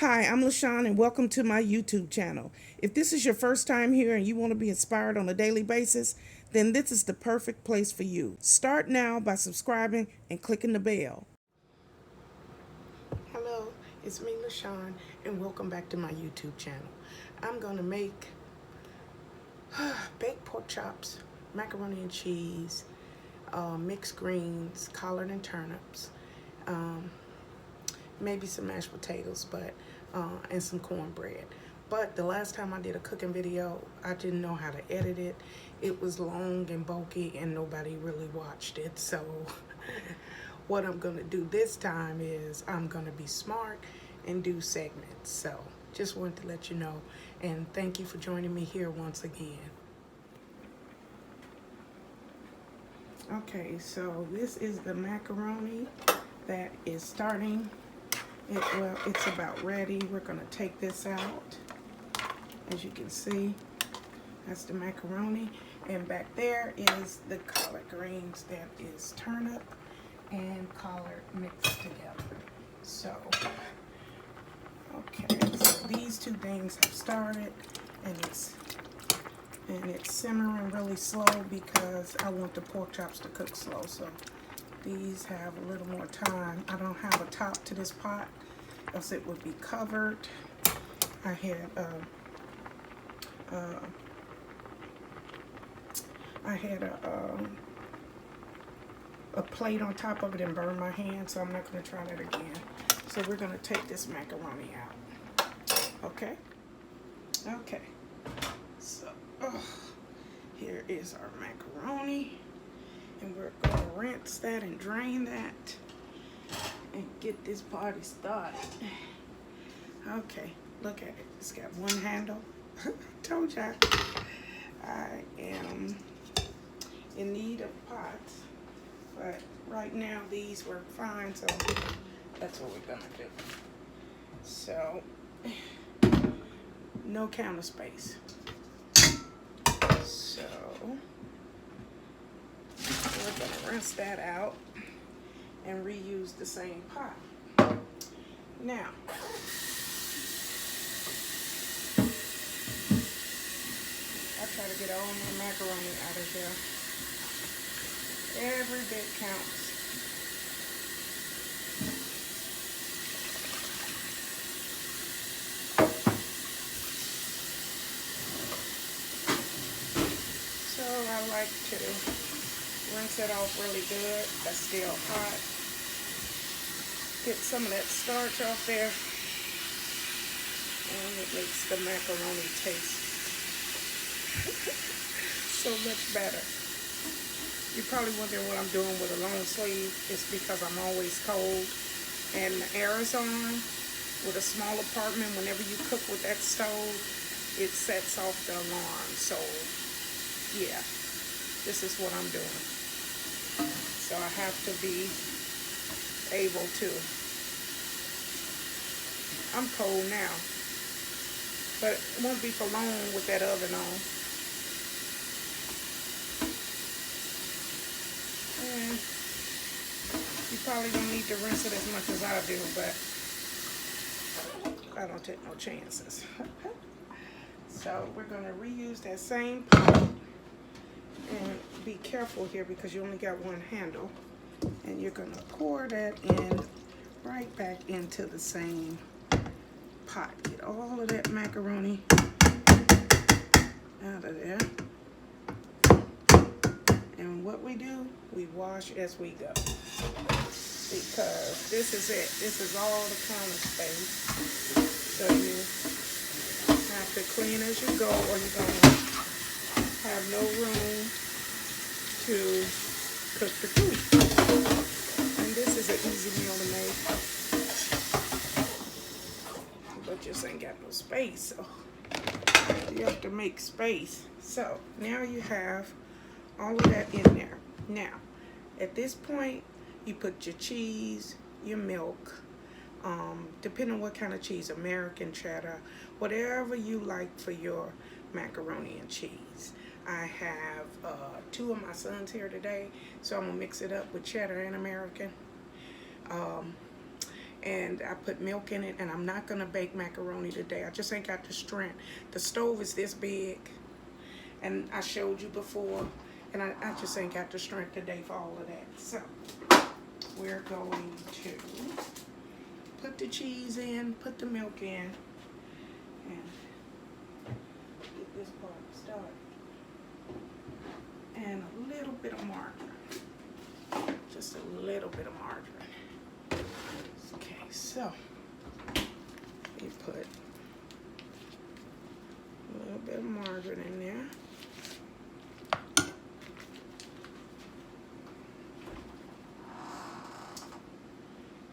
Hi, I'm Lashon and welcome to my YouTube channel. If this is your first time here and you want to be inspired on a daily basis, then this is the perfect place for you. Start now by subscribing and clicking the bell. Hello, it's me Lashon and welcome back to my YouTube channel. I'm going to make baked pork chops, macaroni and cheese, mixed greens, collard and turnips, maybe some mashed potatoes, and some cornbread. But the last time I did a cooking video, I didn't know how to edit it. It was long and bulky and nobody really watched it. So what I'm gonna do this time is I'm gonna be smart and do segments. So just wanted to let you know, and thank you for joining me here once again. Okay, so this is the macaroni that is starting. It's about ready. We're going to take this out. As you can see, that's the macaroni. And back there is the collard greens. That is turnip and collard mixed together. So, okay, so these two things have started, and it's simmering really slow because I want the pork chops to cook slow. So these have a little more time. I don't have a top to this pot, else it would be covered. I had a plate on top of it and burned my hand, so I'm not going to try that again. So we're going to take this macaroni out. Okay? Okay. So, here is our macaroni. And we're going to rinse that and drain that and get this party started. Okay, look at it. It's got one handle. Told y'all. I am in need of pots, but right now these work fine, so that's what we're gonna do. So, no counter space. So, we're going to rinse that out and reuse the same pot. Now, I try to get all my macaroni out of here. Every bit counts. So I like to rinse it off really good. That's still hot. Get some of that starch off there, and it makes the macaroni taste so much better. You're probably wondering what I'm doing with a long sleeve. It's because I'm always cold and the air is on. With a small apartment, whenever you cook with that stove, it sets off the alarm. So yeah, this is what I'm doing. So I have to be able to. I'm cold now, but it won't be for long with that oven on. And you probably don't need to rinse it as much as I do, but I don't take no chances. So we're going to reuse that same pot. And be careful here because you only got one handle. And you're going to pour that in right back into the same pot. Get all of that macaroni out of there. And what we do, we wash as we go. Because this is it. This is all the counter space. So you have to clean as you go, or you're going to have no room to cook the food. And this is an easy meal to make. But just ain't got no space, so you have to make space. So now you have all of that in there. Now, at this point, you put your cheese, your milk, depending on what kind of cheese, American cheddar, whatever you like for your macaroni and cheese. I have two of my sons here today, so I'm gonna mix it up with cheddar and American. and I put milk in it, and I'm not gonna bake macaroni today. I just ain't got the strength. The stove is this big, and I showed you before, and I just ain't got the strength today for all of that. So we're going to put the cheese in, put the milk in, and get this part started. And a little bit of margarine, just a little bit of margarine. Okay, so we put a little bit of margarine in there.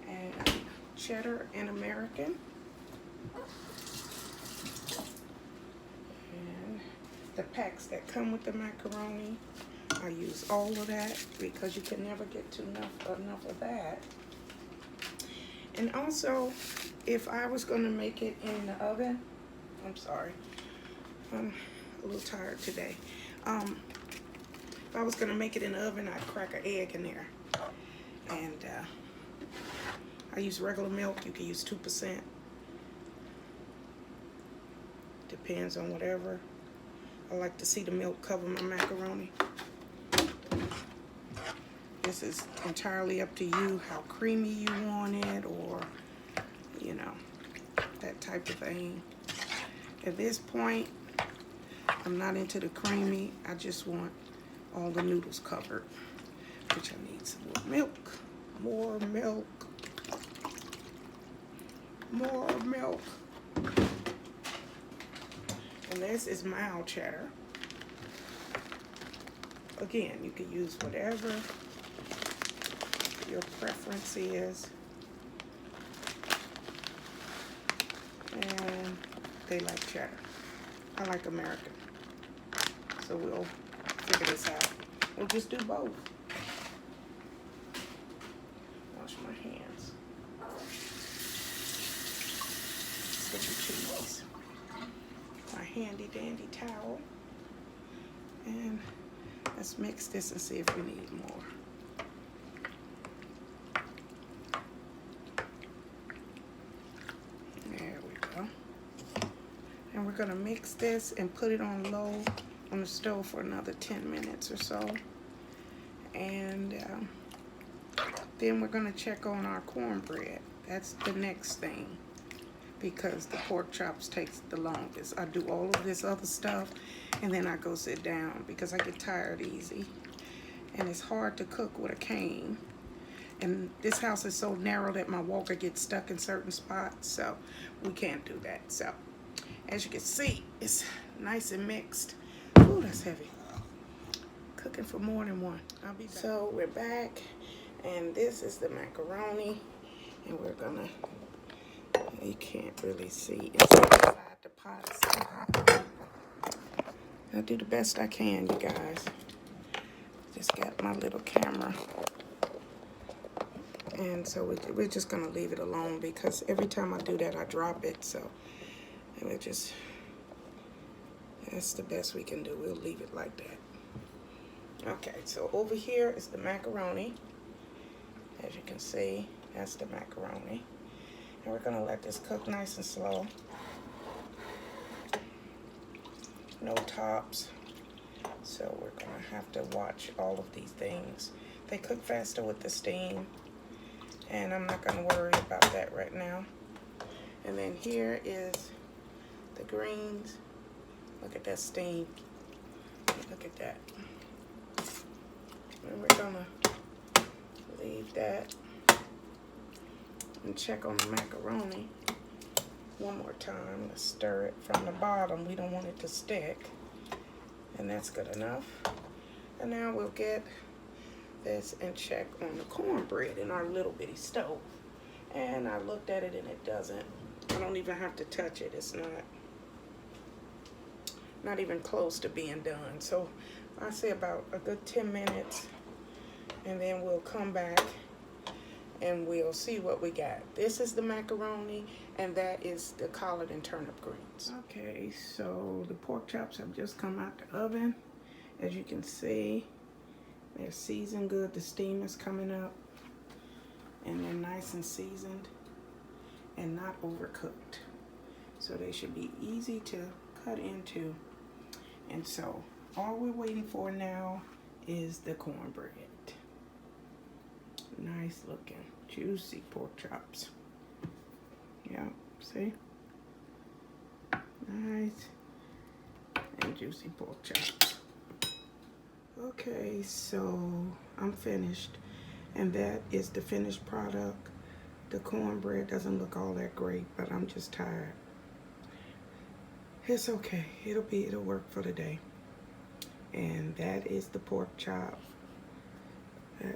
And cheddar and American. And the packs that come with the macaroni, I use all of that because you can never get enough of that. And also, if I was going to make it in the oven, I'm sorry, I'm a little tired today. If I was going to make it in the oven, I'd crack an egg in there. And I use regular milk. You can use 2%. Depends on whatever. I like to see the milk cover my macaroni. This is entirely up to you how creamy you want it, or, you know, that type of thing. At this point, I'm not into the creamy. I just want all the noodles covered, which I need some more milk. More milk. More milk. And this is mild cheddar. Again, you can use whatever your preference is. And they like cheddar. I like American. So we'll figure this out. We'll just do both. Wash my hands. Get your cheese. My handy dandy towel. And let's mix this and see if we need more. There we go. And we're gonna mix this and put it on low on the stove for another 10 minutes or so. And then we're gonna check on our cornbread. That's the next thing, because the pork chops takes the longest. I do all of this other stuff and then I go sit down because I get tired easy. And it's hard to cook with a cane. And this house is so narrow that my walker gets stuck in certain spots, so we can't do that. So as you can see, it's nice and mixed. Ooh, that's heavy. Cooking for more than one. I'll be back. So we're back, and this is the macaroni, and we're gonna, you can't really see inside the pot. I do the best I can, you guys. Just got my little camera. And so we're just gonna leave it alone because every time I do that, I drop it. So we're just, that's the best we can do. We'll leave it like that. Okay, so over here is the macaroni. As you can see, that's the macaroni. And we're gonna let this cook nice and slow. No tops. So we're gonna have to watch all of these things. They cook faster with the steam, and I'm not gonna worry about that right now. And then here is the greens. Look at that steam. Look at that. And we're gonna leave that and check on the macaroni one more time. Let's stir it from the bottom. We don't want it to stick. And that's good enough. And now we'll get this and check on the cornbread in our little bitty stove. And I looked at it and it doesn't. I don't even have to touch it. It's not even close to being done. So I say about a good 10 minutes, and then we'll come back and we'll see what we got. This is the macaroni, and that is the collard and turnip greens. Okay, so the pork chops have just come out the oven. As you can see, they're seasoned good. The steam is coming up, and they're nice and seasoned. and not overcooked. So they should be easy to cut into. And so all we're waiting for now is the cornbread. Nice looking, juicy pork chops. Yeah, see? Nice and juicy pork chops. Okay, so I'm finished. And that is the finished product. The cornbread doesn't look all that great, but I'm just tired. It's okay. It'll work for the day. And that is the pork chop.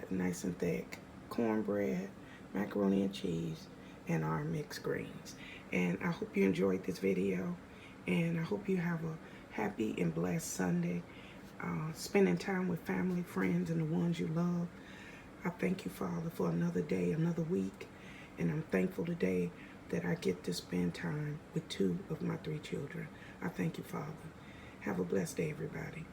Nice and thick. Cornbread, macaroni and cheese, and our mixed greens. And I hope you enjoyed this video. And I hope you have a happy and blessed Sunday. Spending time with family, friends, and the ones you love. I thank you, Father, for another day, another week. And I'm thankful today that I get to spend time with 2 of my 3 children. I thank you, Father. Have a blessed day, everybody.